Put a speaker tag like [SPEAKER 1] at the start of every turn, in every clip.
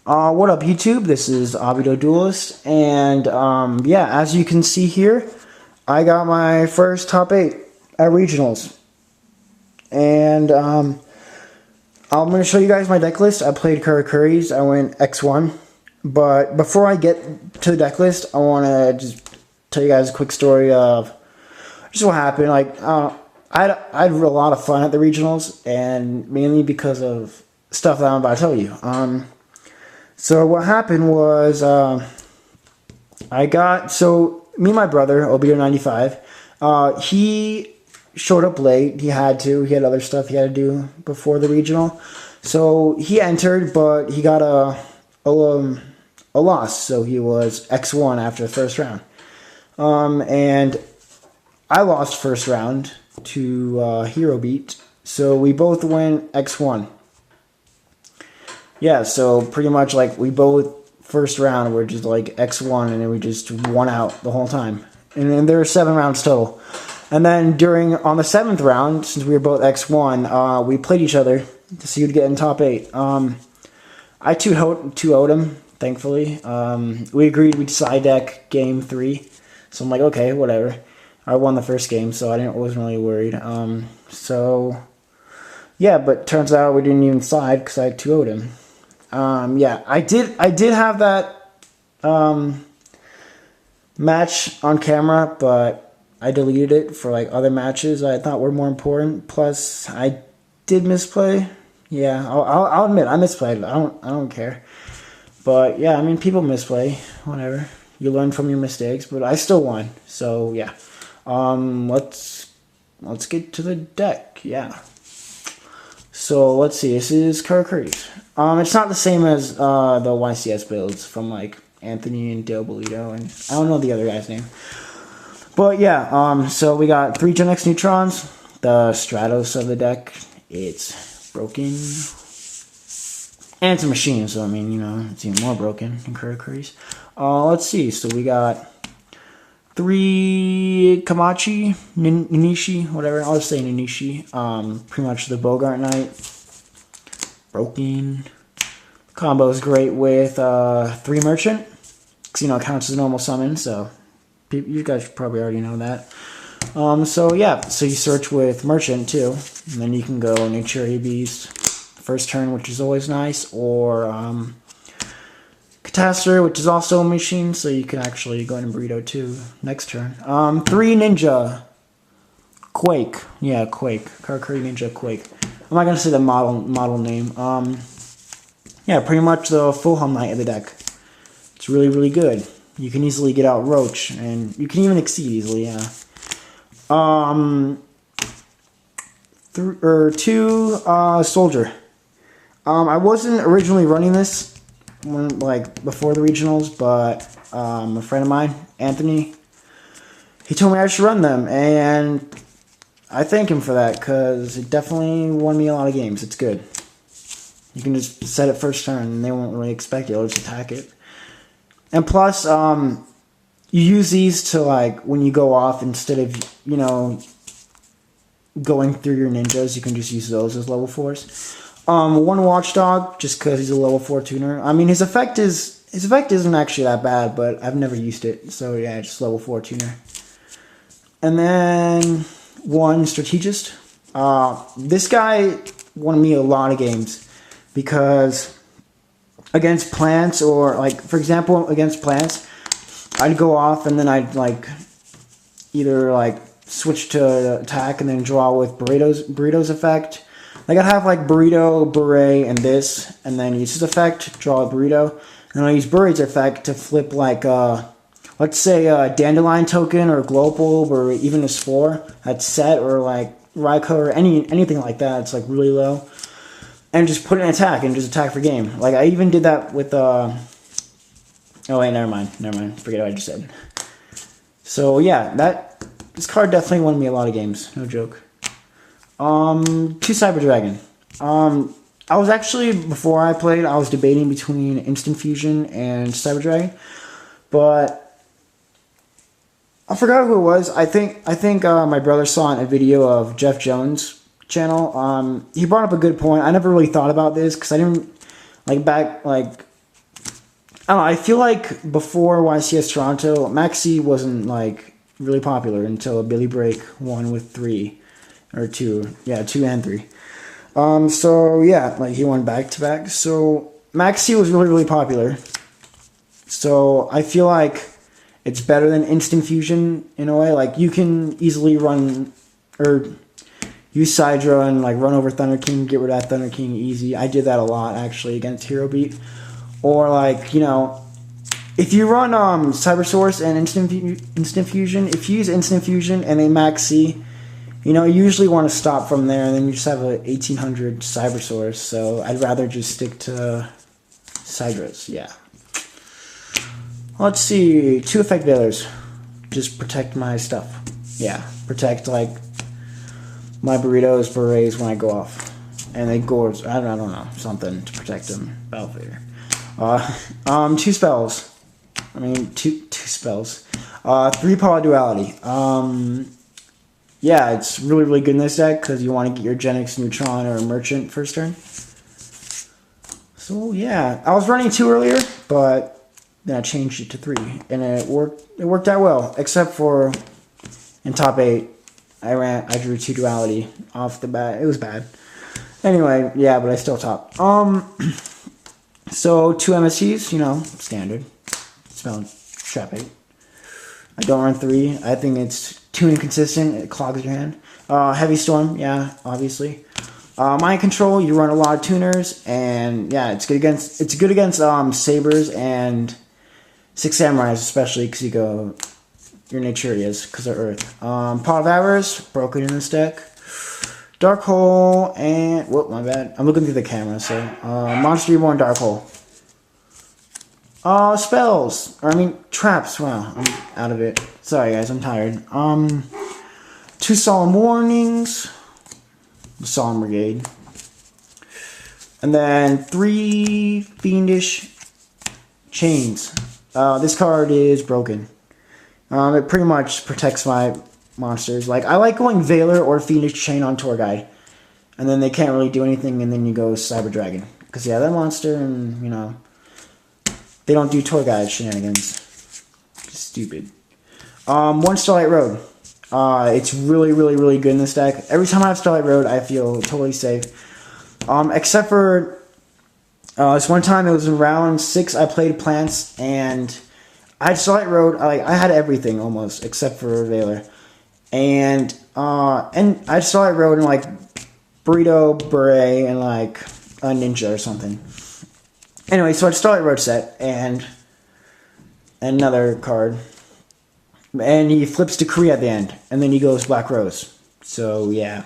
[SPEAKER 1] What up, YouTube? This is Abido Duelist, and yeah, as you can see here, I got my first top 8 at regionals, and I'm going to show you guys my deck list. I played Karakuri's. I went X1, but before I get to the deck list, I want to just tell you guys a quick story of just what happened. Like, I had a lot of fun at the regionals, and mainly because of stuff that I'm about to tell you. So what happened was, me and my brother, Obito95, he showed up late. He had other stuff he had to do before the regional. So he entered, but he got a loss. So he was X1 after the first round. And I lost first round to Hero Beat. So we both went X1. Yeah, so pretty much like we both first round were just like X1, and then we just won out the whole time. And then there were 7 rounds total. And then on the 7th round, since we were both X1, we played each other to see who'd get in top 8. I 2-0'd him, thankfully. We agreed we'd side deck game 3. So I'm like, okay, whatever. I won the first game, so I wasn't really worried. So yeah, but turns out we didn't even side because I 2-0'd him. Yeah, I did have that match on camera, but I deleted it for like other matches I thought were more important. Plus, I did misplay. Yeah, I'll admit I misplayed. I don't care. But yeah, I mean, people misplay. Whatever. You learn from your mistakes, but I still won. So yeah, let's get to the deck. Yeah. So let's see. This is Karakuri's. It's not the same as the YCS builds from like Anthony and Dale Bolito, and I don't know the other guy's name. But yeah, so we got 3 Gen X Neutrons, the Stratos of the deck. It's broken, and it's a machine, so I mean, you know, it's even more broken than Karakuri's. Let's see. So we got 3 Kamachi, Ninishi, whatever. I'll just say Ninishi. Pretty much the Bogart Knight. Broken. Combo is great with 3 Merchant. Because, you know, it counts as a normal summon, so you guys probably already know that. So yeah, so you search with Merchant too. And then you can go Nature Beast first turn, which is always nice, or Catastor, which is also a machine, so you can actually go into Burrito too next turn. 3 Ninja Quake. Yeah, Quake. Karakuri Ninja Quake. I'm not gonna say the model name. Yeah, pretty much the full hum knight of the deck. It's really, really good. You can easily get out Roach, and you can even exceed easily, yeah. 2 Soldier. I wasn't originally running this before the regionals, but a friend of mine, Anthony, he told me I should run them, and I thank him for that, because it definitely won me a lot of games. It's good. You can just set it first turn, and they won't really expect it. They'll just attack it. And plus, you use these to, like, when you go off, instead of, you know, going through your ninjas, you can just use those as level 4s. 1 Watchdog, just because he's a level 4 tuner. I mean, his effect isn't actually that bad, but I've never used it. So yeah, just level 4 tuner. And then 1 Strategist. This guy won me a lot of games because against plants, or like for example against plants, I'd go off and then I'd like either like switch to attack and then draw with Burrito's effect. Like I'd have like Burrito, Beret, and this, and then use his effect, draw a Burrito, and then I use Buret's effect to flip like let's say a Dandelion token or Global or even a Spore that's set, or like Raikou or anything like that. It's like really low, and just put an attack and just attack for game. Like I even did that with oh wait, never mind. Forget what I just said. So yeah, this card definitely won me a lot of games. No joke. 2 Cyber Dragon. I was actually, before I played, I was debating between Instant Fusion and Cyber Dragon, but I forgot who it was. I think my brother saw in a video of Jeff Jones' channel. He brought up a good point. I never really thought about this because I didn't like I don't know, I feel like before YCS Toronto, Maxi wasn't like really popular until Billy Break won with 3 or 2. Yeah, 2 and 3. So yeah, like he won back to back. So Maxi was really, really popular. So I feel like it's better than Instant Fusion in a way. Like you can easily run or use Sidra and like run over Thunder King, get rid of that Thunder King easy. I did that a lot actually against Hero Beat. Or like, you know, if you run Cyber Source and Instant Fusion, if you use Instant Fusion and a Maxi, you know, you usually want to stop from there, and then you just have a 1800 Cyber Source. So I'd rather just stick to Sidras. Yeah. Let's see. 2 effect veilers. Just protect my stuff. Yeah. Protect like my burritos, berets when I go off, and they gores. I don't know, something to protect them. Blakfyre. 2 spells. I mean, two spells. 3 power duality. Yeah, it's really, really good in this deck because you want to get your Genix, Neutron, or Merchant first turn. So yeah, I was running 2 earlier, but then I changed it to 3, and it worked. It worked out well, except for in top 8, I drew 2 duality off the bat. It was bad. Anyway, yeah, but I still top. So 2 MSCs, you know, standard. Spell trap 8. I don't run 3. I think it's too inconsistent. It clogs your hand. Heavy Storm, yeah, obviously. Mind Control, you run a lot of tuners, and yeah, it's good against Sabers and 6 Samurais, especially because you go your Naturias because of Earth. Pot of Avarice, broken in this deck. Dark Hole, and whoop, my bad. I'm looking through the camera, so Monster Reborn, Dark Hole. Spells, or I mean traps. Wow, I'm out of it. Sorry guys, I'm tired. 2 Solemn Warnings, the Solemn Brigade, and then 3 Fiendish Chains. This card is broken. It pretty much protects my monsters. Like I like going Veiler or Fiendish Chain on Tour Guide, and then they can't really do anything, and then you go Cyber Dragon because yeah, that monster, and you know. They don't do tour guide shenanigans. Stupid. 1 Starlight Road. It's really, really, really good in this deck. Every time I have Starlight Road, I feel totally safe. Except for this one time, it was in round 6. I played Plants, and I had Starlight Road. I had everything almost, except for Veiler. And I had Starlight Road and like Burrito, Beret, and like a Ninja or something. Anyway, so I Starlight Road set, and another card. And he flips Decree at the end, and then he goes Black Rose. So, yeah.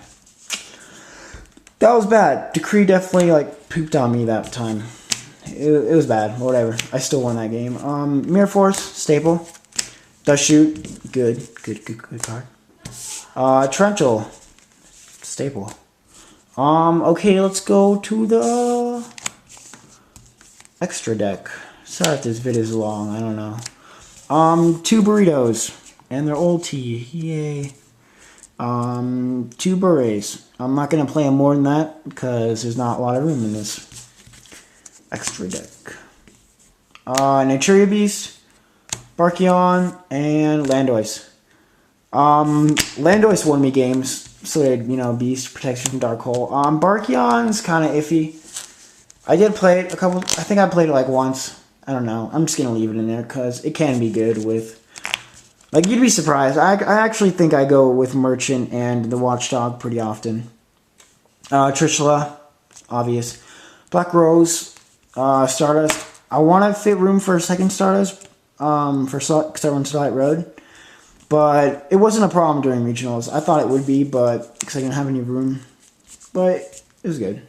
[SPEAKER 1] That was bad. Decree definitely, like, pooped on me that time. It was bad, whatever. I still won that game. Mirror Force, staple. Does shoot, good card. Torrential, staple. Okay, let's go to the extra deck. Sorry if this vid is long, I don't know. 2 burritos and their ulti, yay. 2 berets. I'm not gonna play them more than that because there's not a lot of room in this extra deck. Naturia Beast, Barkion, and Landois. Landois won me games, so did, you know, Beast, protection from Dark Hole. Barkion's kind of iffy. I did play it I think I played it like once. I don't know. I'm just going to leave it in there because it can be good with, like, you'd be surprised. I actually think I go with Merchant and the Watchdog pretty often. Trishula, obvious. Black Rose, Stardust. I want to fit room for a second Stardust because I run Starlight Road. But it wasn't a problem during regionals. I thought it would be, but because I didn't have any room. But it was good.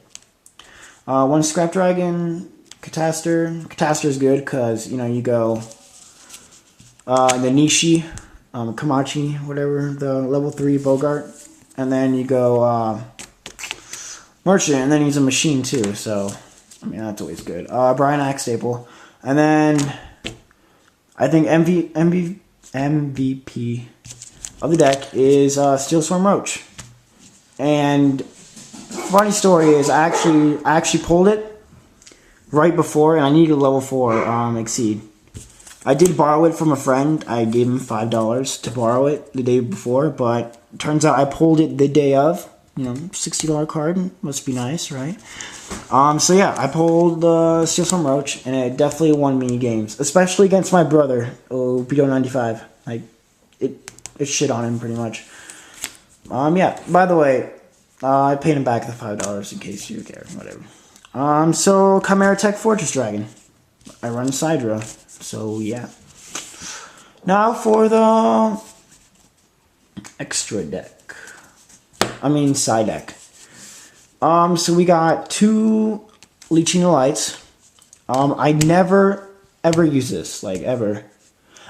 [SPEAKER 1] 1 Scrap Dragon, Catastor. Catastor is good because, you know, you go the Nishi, Kamachi, whatever, the level 3 Bogart. And then you go Merchant, and then he's a machine too. So, I mean, that's always good. Brian Axe staple. And then I think MVP of the deck is Steel Storm Roach. And funny story is I actually pulled it right before, and I needed a level 4 exceed. I did borrow it from a friend. I gave him $5 to borrow it the day before, but turns out I pulled it the day of. You know, $60 card must be nice, right? So yeah, I pulled the Steel Storm Roach, and it definitely won me games, especially against my brother, Beto95. Like, it shit on him pretty much. Yeah. By the way, I paid him back the $5 in case you care. Whatever. So Chimera Tech Fortress Dragon. I run Sidra. So yeah. Now for the extra deck. I mean side deck. So we got 2 Leeching Lights. I never ever use this, like ever.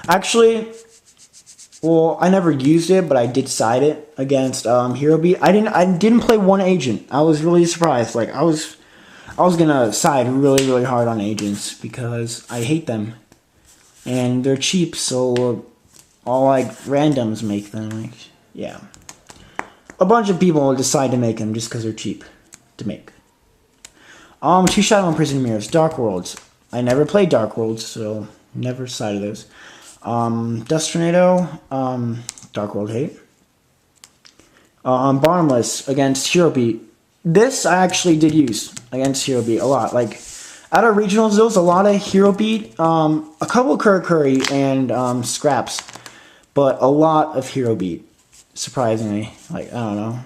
[SPEAKER 1] Actually, well, I never used it, but I did side it against Hero Beat. I didn't play one agent. I was really surprised. Like I was gonna side really hard on agents because I hate them, and they're cheap. So all like randoms make them. Like yeah, a bunch of people decide to make them just because they're cheap to make. 2 Shadow Imprisoned Mirrors, Dark Worlds. I never played Dark Worlds, so never sided those. Dust Tornado, Dark World Hate. Bottomless against Hero Beat. This I actually did use against Hero Beat a lot. Like, out of regionals, there was a lot of Hero Beat, a couple of Karakuri and Scraps, but a lot of Hero Beat, surprisingly. Like, I don't know.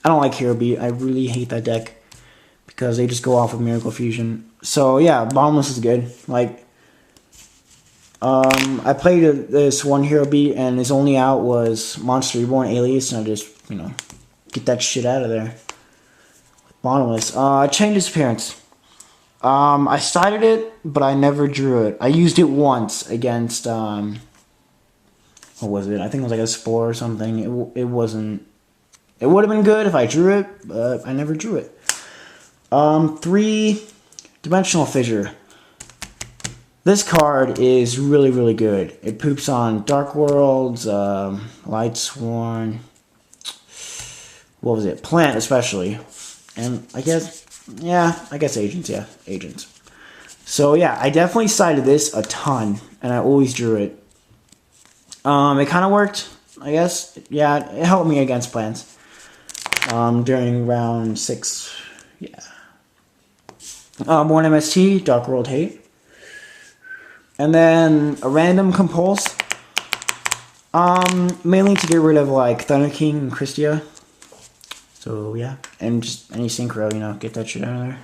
[SPEAKER 1] I don't like Hero Beat. I really hate that deck because they just go off of Miracle Fusion. So, yeah, Bottomless is good. Like, I played this one Hero Beat, and his only out was Monster Reborn Alias, and I just, you know, get that shit out of there. Bottomless. Chain Disappearance. I sided it, but I never drew it. I used it once against, what was it? I think it was like a Spore or something. It wasn't, it would have been good if I drew it, but I never drew it. 3 Dimensional Fissure. This card is really good. It poops on Dark Worlds, Light Sworn, what was it? Plant especially. And I guess, yeah, I guess Agents, yeah, Agents. So yeah, I definitely sided this a ton, and I always drew it. It kind of worked, I guess. Yeah, it helped me against plants. During round 6, yeah. 1 MST, Dark World Hate. And then a random Compulse. Mainly to get rid of like Thunder King and Christia. So yeah. And just any Synchro, you know, get that shit out of there.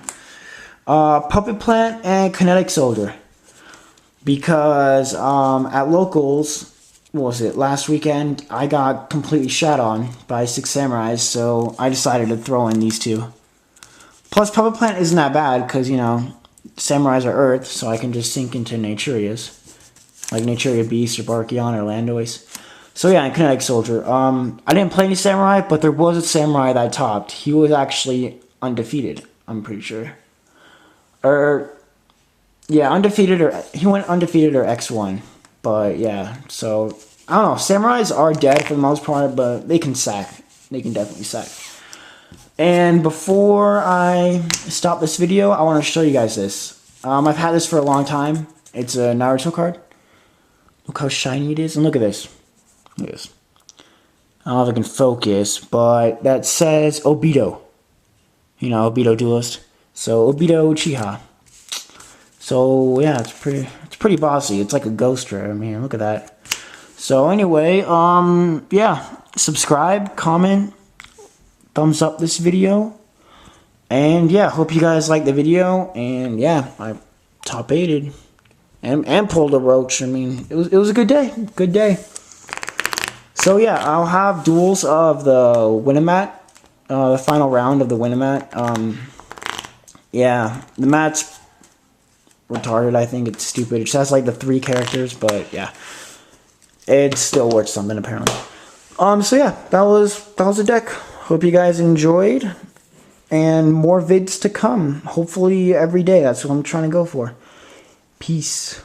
[SPEAKER 1] Puppet Plant and Kinetic Soldier. Because at locals, what was it, last weekend, I got completely shot on by 6 Samurais, so I decided to throw in these 2. Plus Puppet Plant isn't that bad because, you know, Samurais are Earth, so I can just sink into Naturias. Like Naturia Beast or Barkion or Landois. So yeah, and Kinetic Soldier. I didn't play any Samurai, but there was a Samurai that I topped. He was actually undefeated, I'm pretty sure. Or, yeah, undefeated, or he went undefeated or X1. But yeah, so, I don't know. Samurais are dead for the most part, but they can sack. They can definitely sack. And before I stop this video, I want to show you guys this. I've had this for a long time. It's a Naruto card. Look how shiny it is. And look at this. Look at this. I don't know if I can focus, but that says Obito. You know, Obito Duelist. So, Obito Uchiha. So, yeah, it's pretty bossy. It's like a ghost rare. I mean, look at that. So, anyway, yeah. Subscribe, comment, thumbs up this video, and yeah, hope you guys like the video. And yeah, I top 8'd and pulled a roach. I mean, it was a good day, So yeah, I'll have duels of the Winamat, the final round of the Winamat. Yeah, the mat's retarded. I think it's stupid. It just has like the 3 characters, but yeah, it's still worth something apparently. So yeah, that was a deck. Hope you guys enjoyed, and more vids to come. Hopefully every day. That's what I'm trying to go for. Peace.